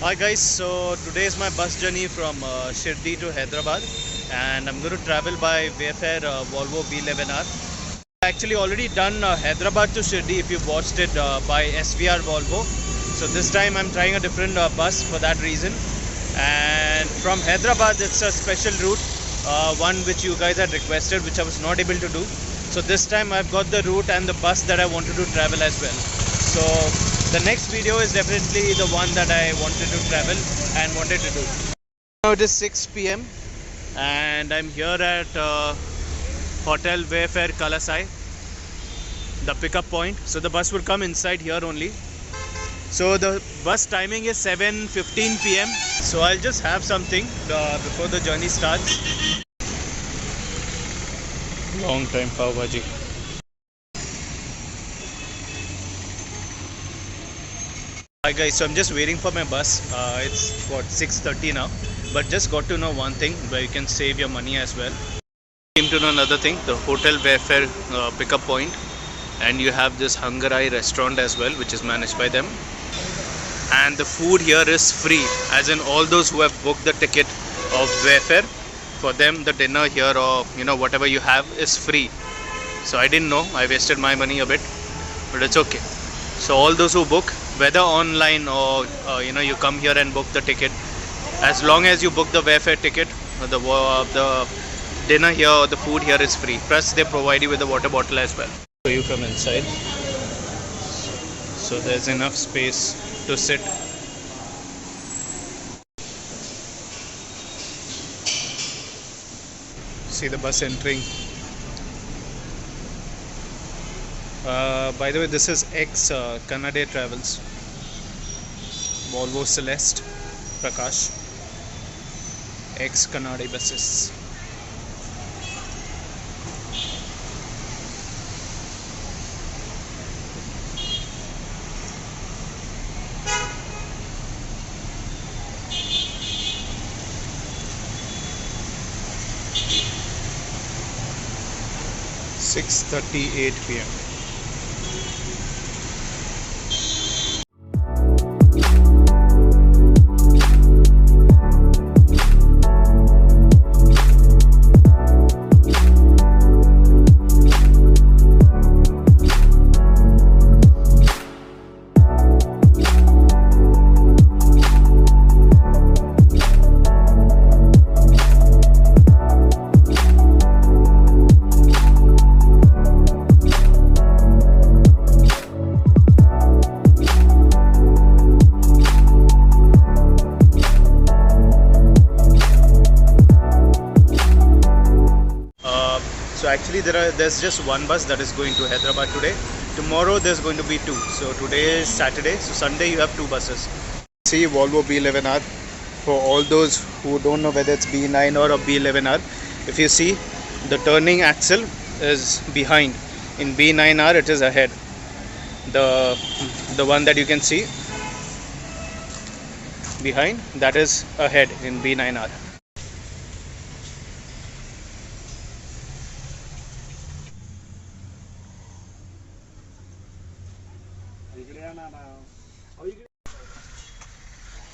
Hi guys, so today is my bus journey from Shirdi to Hyderabad, and I'm going to travel by Wayfair Volvo B11R. I actually already done Hyderabad to Shirdi if you've watched it by SVR Volvo. So this time I'm trying a different bus for that reason. And from Hyderabad it's a special route, one which you guys had requested, which I was not able to do. So this time I've got the route and the bus that I wanted to travel as well. So the next video is definitely the one that I wanted to travel and wanted to do. Now it is 6 p.m. and I'm here at Hotel Wayfair Kalasai, the pickup point. So the bus will come inside here only. So the bus timing is 7:15 p.m. So I'll just have something before the journey starts. Long time pav bhaji. Hi guys, so I'm just waiting for my bus. It's what 6:30 now, but just got to know one thing where you can save your money as well. Came to know another thing, the Hotel Wayfair pickup point, and you have this Hungarai restaurant as well, which is managed by them. And the food here is free, as in all those who have booked the ticket of Wayfair, for them the dinner here or whatever you have is free. So I didn't know, I wasted my money a bit, but it's okay. So all those who book, whether online or you come here and book the ticket, as long as you book the Wayfair ticket, the dinner here or the food here is free. Plus they provide you with a water bottle as well. So you come inside. So there's enough space to sit. See the bus entering. By the way, this is ex Kannade Travels, Volvo Celeste Prakash, ex Kannade buses. (6:38 p.m.) So actually there's just one bus that is going to Hyderabad today. Tomorrow there's going to be two. So today is Saturday, so Sunday you have two buses. See Volvo B11R. For all those who don't know whether it's B9 or a B11R, if you see, the turning axle is behind. In B9R it is ahead. The one that you can see behind, that is ahead in B9R.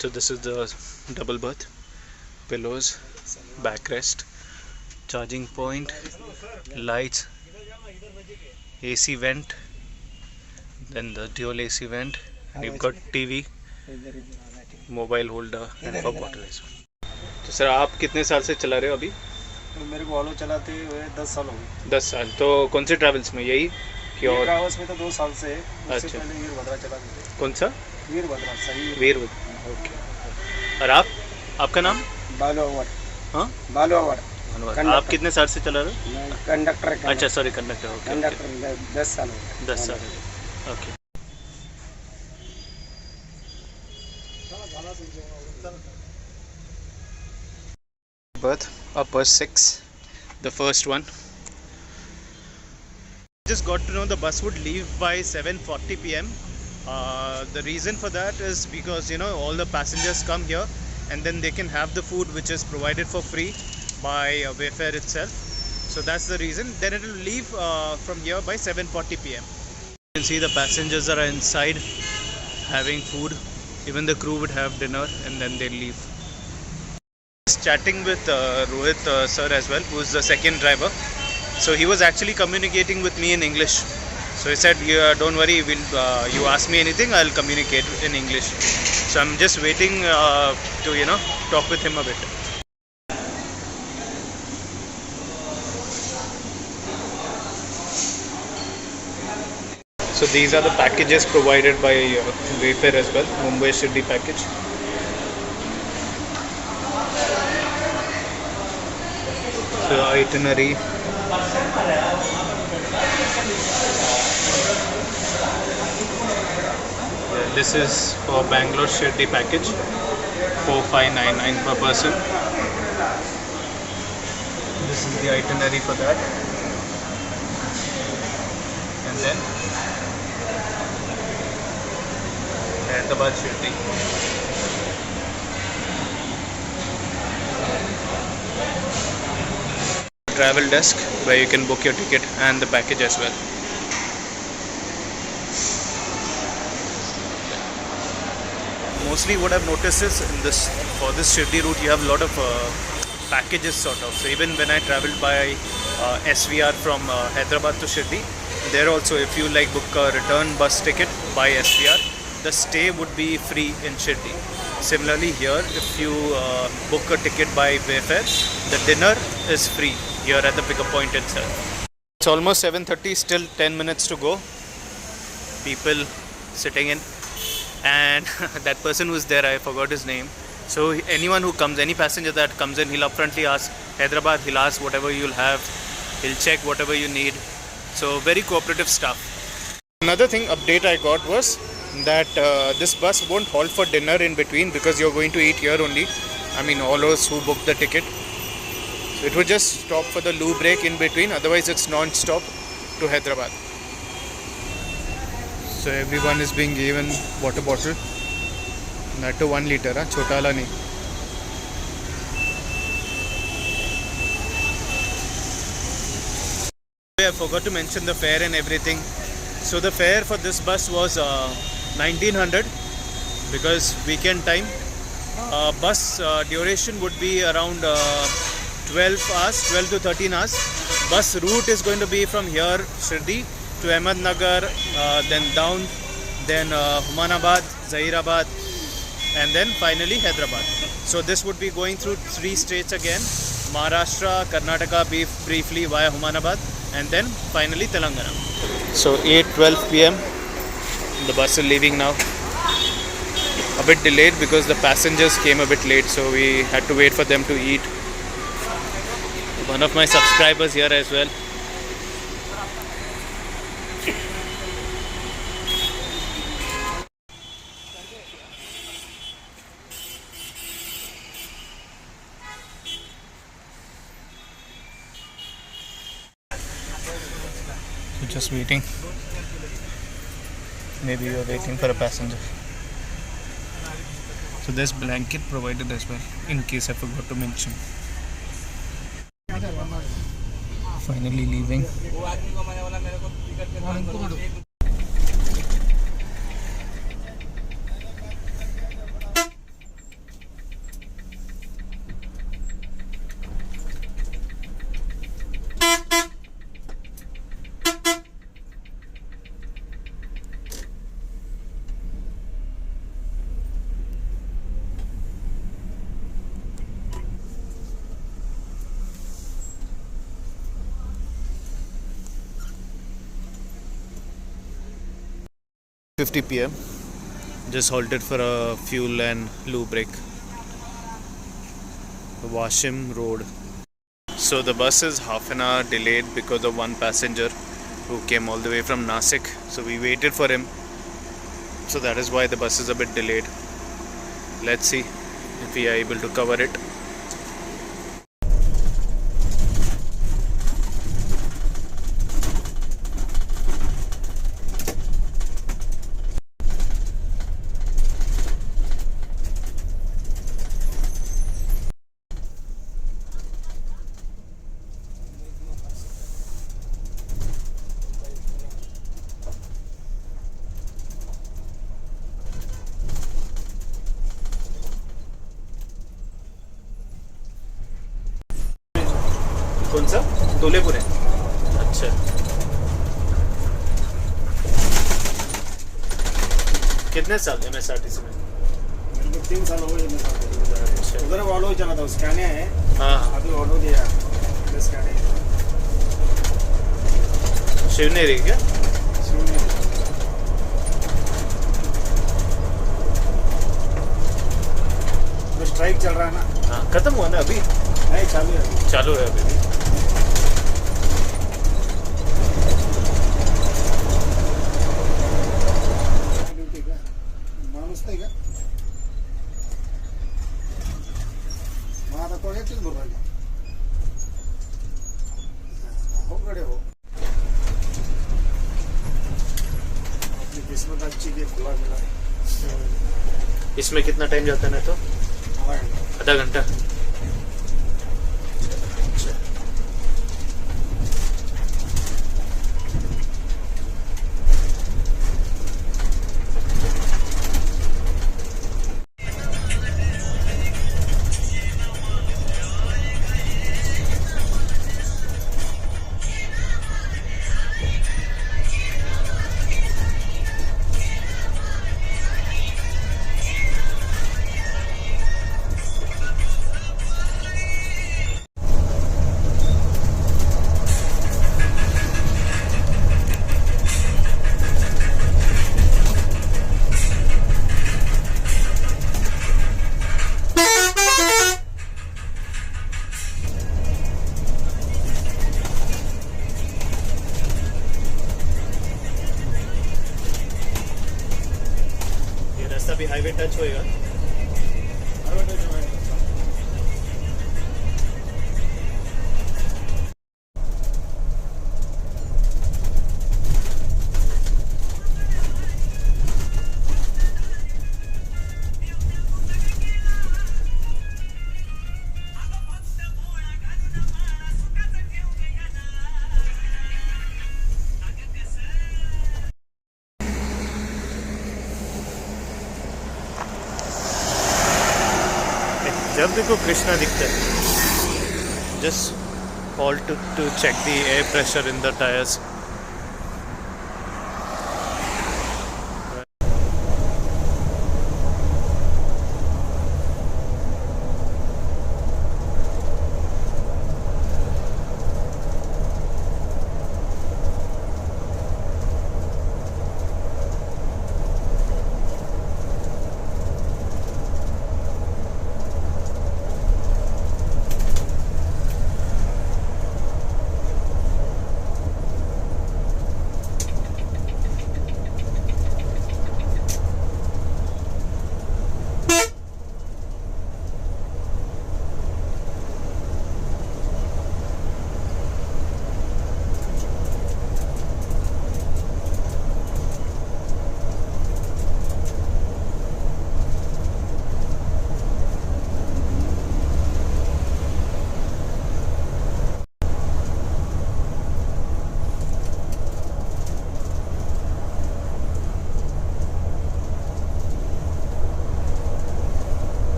So this is the double berth, pillows, backrest, charging point, lights, AC vent, then the dual AC vent, and you've got TV, mobile holder and a bottle as well. तो sir आप कितने साल से चला रहे हो अभी? तो मेरे को वॉल्वो चलाते हुए 10 साल हो गए। 10 साल। तो कौन से ट्रैवल्स में? यही कि और ट्रैवल्स में तो 2 साल से है। उससे अच्छा। पहले वीरभद्रा चलाते थे। कौन सा? वीरभद्रा, सही वीरभद्रा। ओके। और आपका नाम? बालू अवर। हाँ, बालू अवर। आप कितने साल से चला रहे हो? मैं कंडक्टर। अच्छा, सॉरी, कंडक्टर। ओके, कंडक्टर 10 साल हो गए। 10 साल। Okay. Berth upper 6, the first one. Just got to know the bus would leave by 7:40 p.m. The reason for that is because all the passengers come here and then they can have the food which is provided for free by Wayfair itself. So that's the reason. Then it will leave from here by 7:40 p.m. You can see the passengers are inside having food. Even the crew would have dinner and then they'll leave. Chatting with Rohit sir as well, who's the second driver. So he was actually communicating with me in English. So he said, yeah, don't worry, you ask me anything, I'll communicate in English. So I'm just waiting to talk with him a bit. So these are the packages provided by Wayfair as well, Mumbai Shirdi package. So itinerary. Yeah, this is for Bangalore Shirdi package, 4599 per person. This is the itinerary for that. And then Hyderabad Shirdi. Travel desk where you can book your ticket and the package as well. Mostly what I've noticed is for this Shirdi route you have a lot of packages sort of. So even when I traveled by SVR from Hyderabad to Shirdi, there also if you like book a return bus ticket by SVR, the stay would be free in Shirdi. Similarly here, if you book a ticket by Wayfair, the dinner is free here at the pickup point itself. It's almost 7:30, still 10 minutes to go. People sitting in, and that person who's there, I forgot his name. So anyone who comes, any passenger that comes in, he'll upfrontly ask Hyderabad, he'll ask whatever you'll have, he'll check whatever you need. So very cooperative staff. Another thing update I got was that this bus won't halt for dinner in between because you're going to eat here only. I mean all those who booked the ticket. So it would just stop for the loo break in between, otherwise it's non-stop to Hyderabad. So everyone is being given water bottle. That to 1 liter, chota wala nahi. I forgot to mention the fare and everything. So the fare for this bus was 1900 because weekend time. Bus duration would be around 12 hours, 12 to 13 hours. Bus route is going to be from here, Shirdi, to Ahmednagar, then down, then Humanabad, Zahirabad, and then finally Hyderabad. So this would be going through 3 states again: Maharashtra, Karnataka, briefly via Humanabad, and then finally Telangana. So 8:12 p.m. the bus is leaving now. A bit delayed because the passengers came a bit late, so we had to wait for them to eat. One of my subscribers here as well. Just waiting. Maybe you are waiting for a passenger. So there's blanket provided as well, in case I forgot to mention. Finally leaving. .50 p.m. Just halted for a fuel and loo break. Washim Road. So the bus is half an hour delayed because of one passenger who came all the way from Nasik. So we waited for him. So that is why the bus is a bit delayed. Let's see if we are able to cover it. कौन सा? धुलेपुर है। अच्छा। कितने साल MSRTC में? मेरे को 3 साल हो गए अच्छा। उधर ऑटो चला था, स्कैनिया है। हाँ। अभी ऑटो दिया स्कैनिया। शिवनेरी क्या? तो स्ट्राइक चल रहा है ना? हाँ, खत्म हुआ ना अभी? नहीं, चालू है। चालू है अभी भी। माणूस नाही का? मग आता तो याचीच बोल राहिला. हो गडे हो. अपनी किस्मत अच्छी के खुला मिला है. इसमें कितना टाइम जाता है ना तो? आधा घंटा। अच्छा। अभी हाईवे टच होएगा। जब देखो कृष्णा दिखता है। Just halt to check the air pressure in the tires.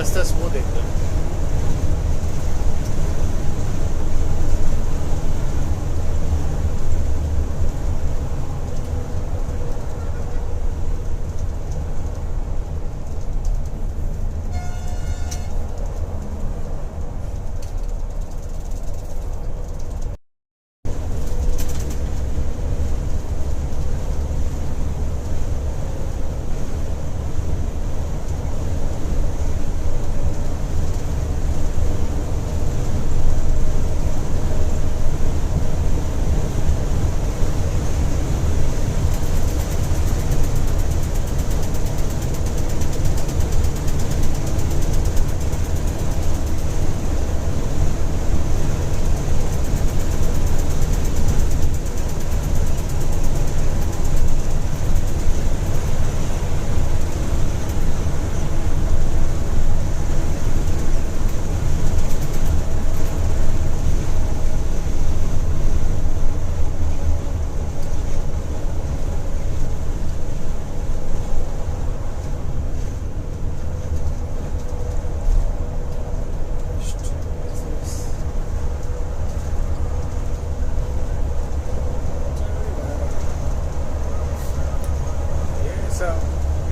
रास्ता स्मूथ एकदम.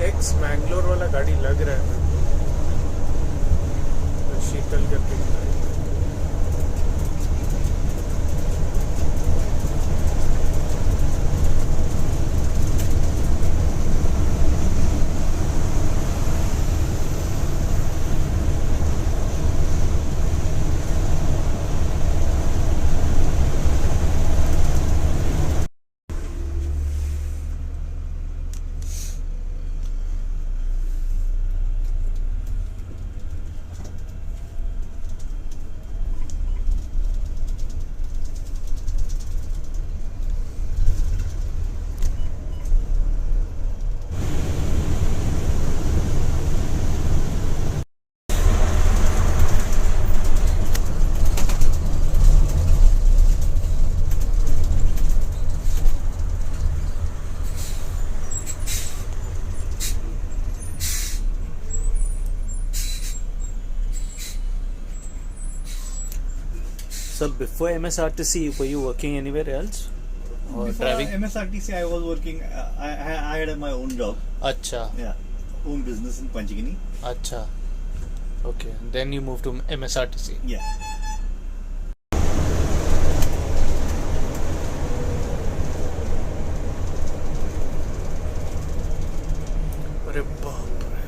एक्स मैंगलोर वाला गाड़ी लग रहा है तो शीतल करके So before MSRTC, were you working anywhere else? Or Before driving? MSRTC, I was working. I had my own job. Acha, Yeah, own business in Panchgani. acha. Okay, then you moved to MSRTC. Yeah. अरे बाप रे.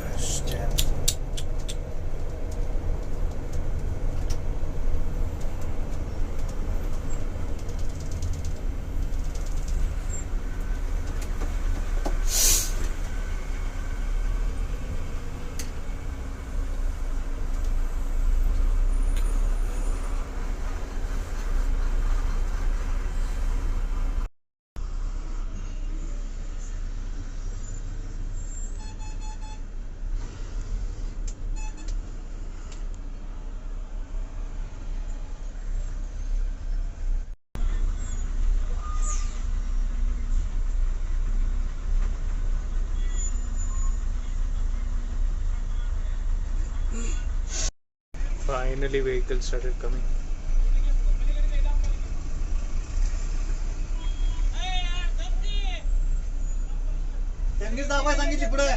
Finally, vehicles started coming. सांगितली पुढे.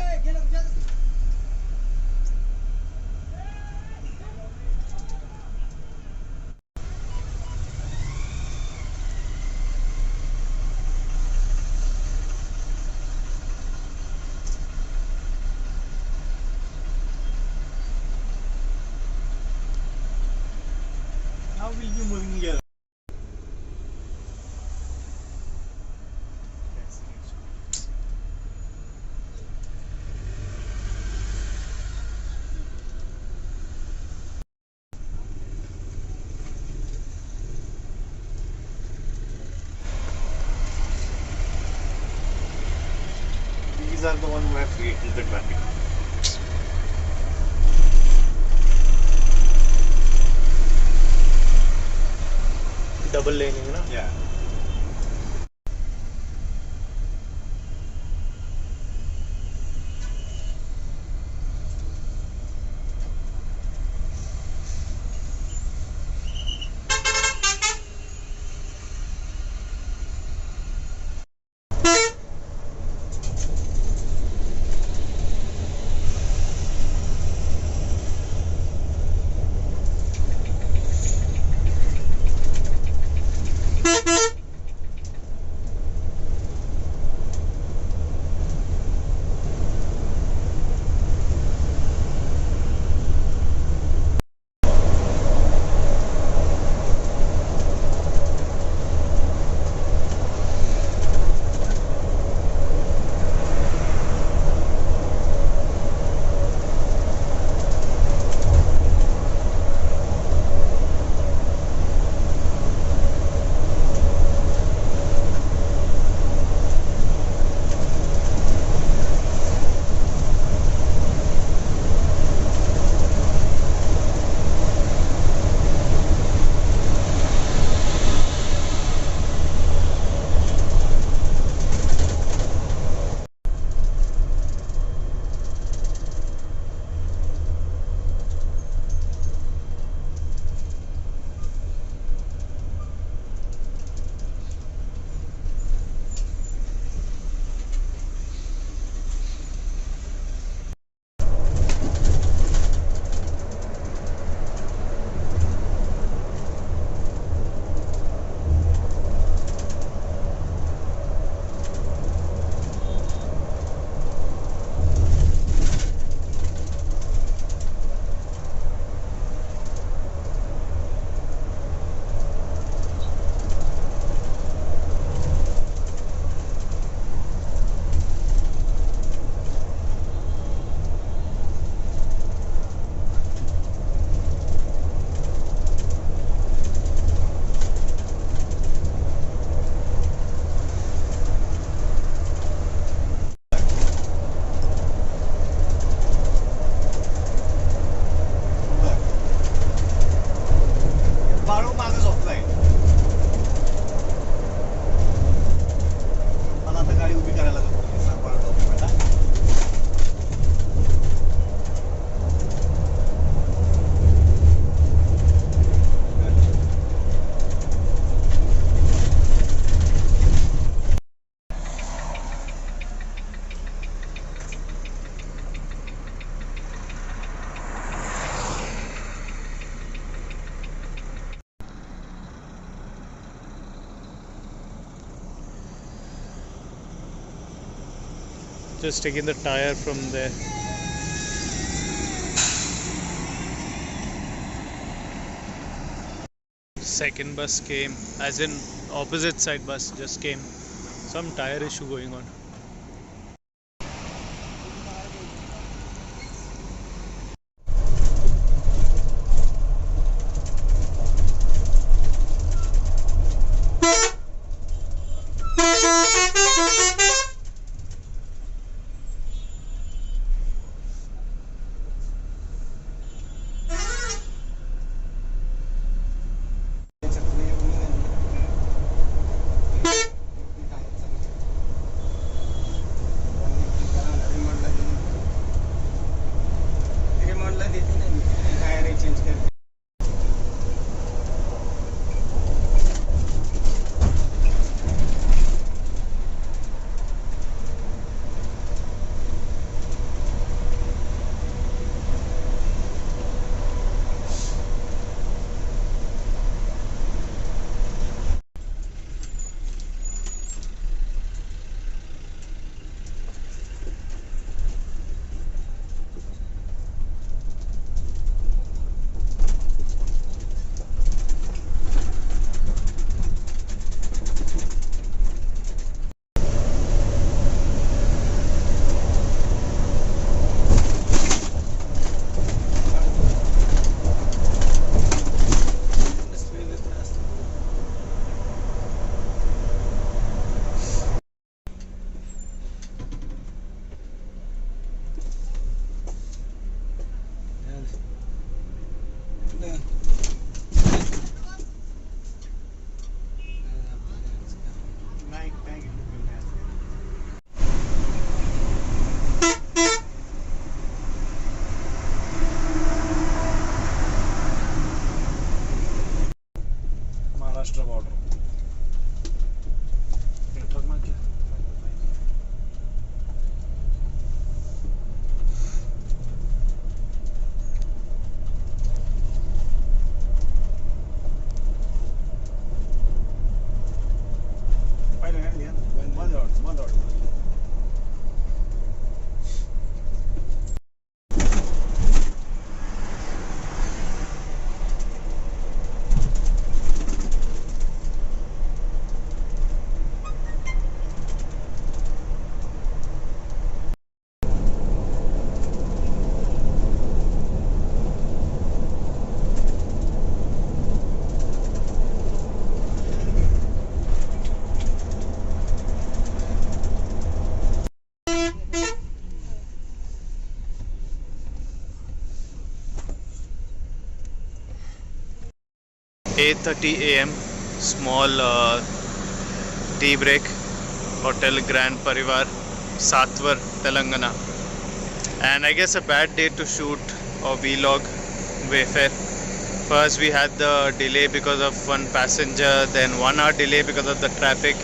How will you moving here? These are the ones who have created the traffic. Double laning, na? Yeah. Just taking the tire from there. Second bus came, as in opposite side bus just came. Some tire issue going on. Maharashtra border .30 AM, small tea break, Hotel Grand Parivar, Satwar, Telangana. And I guess a bad day to shoot or vlog Wayfair. First we had the delay because of one passenger, then 1 hour delay because of the traffic,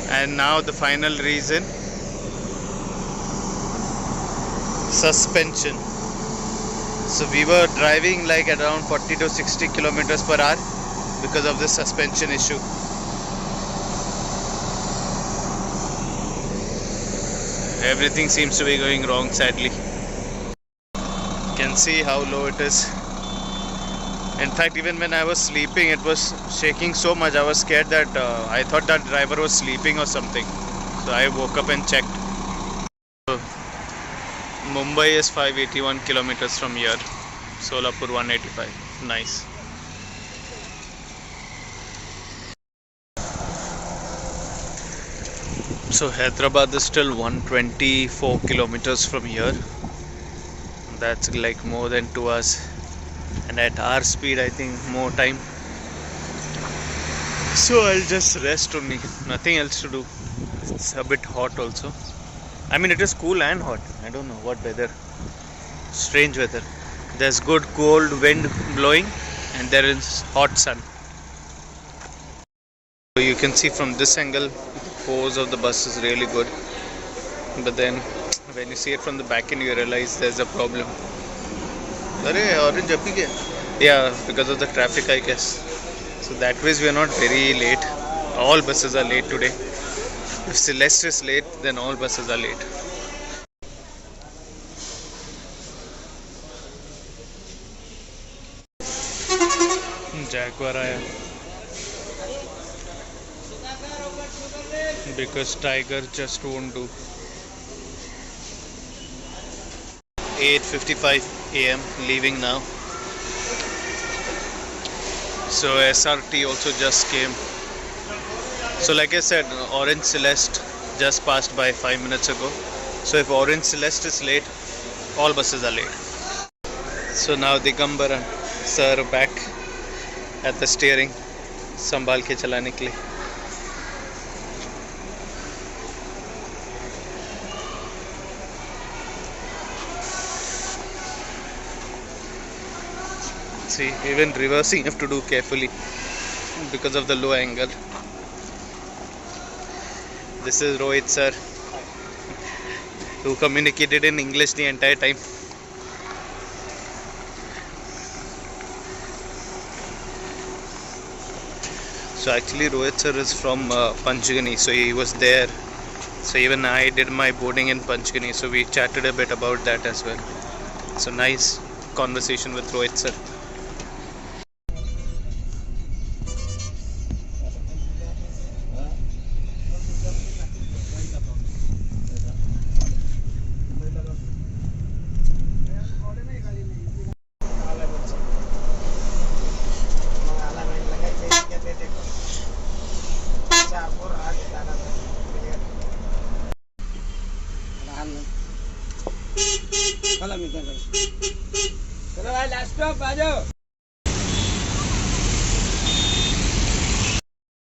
and now the final reason, suspension. So we were driving like around 40 to 60 kilometers per hour because of this suspension issue. Everything seems to be going wrong, sadly. You can see how low it is. In fact, even when I was sleeping, it was shaking so much. I was scared that I thought that driver was sleeping or something. So I woke up and checked. So, Mumbai is 581 kilometers from here. Solapur 185. Nice. So Hyderabad is still 124 kilometers from here. That's like more than 2 hours. And at our speed, I think more time. So I'll just rest only. Nothing else to do. It's a bit hot also. I mean, it is cool and hot. I don't know what weather. Strange weather. There's good cold wind blowing and there is hot sun. So you can see from this angle, the pose of the bus is really good. But then when you see it from the back end, you realize there's a problem. Orange appi kya? Yeah, because of the traffic, I guess. So that way we are not very late. All buses are late today. If Celeste is late, then all buses are late. Jaguar आया because Tiger just won't do. 8:55 a.m. leaving now. So SRT also just came. So like I said, Orange Celeste just passed by 5 minutes ago. So if Orange Celeste is late, all buses are late. So now Digambar sir back at the steering, संभाल के चलाने के लिए. See, even reversing you have to do carefully because of the low angle. This is Rohit sir, who communicated in English the entire time. So actually Rohit sir is from Panchgani, so he was there. So even I did my boarding in Panchgani, so we chatted a bit about that as well. So nice conversation with Rohit sir.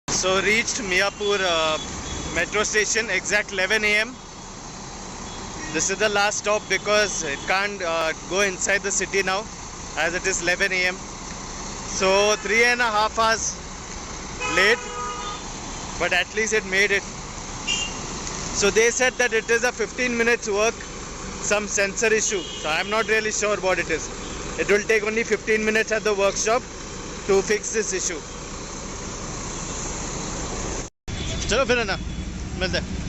So reached Miapur metro station exact 11 a.m. This is the last stop because it can't go inside the city now as it is 11 a.m. So 3.5 hours late, but at least it made it. So they said that it is a 15 minutes work, some sensor issue. So I'm not really sure what it is. It will take only 15 minutes at the workshop to fix this issue. चलो फिर है ना मिलते हैं.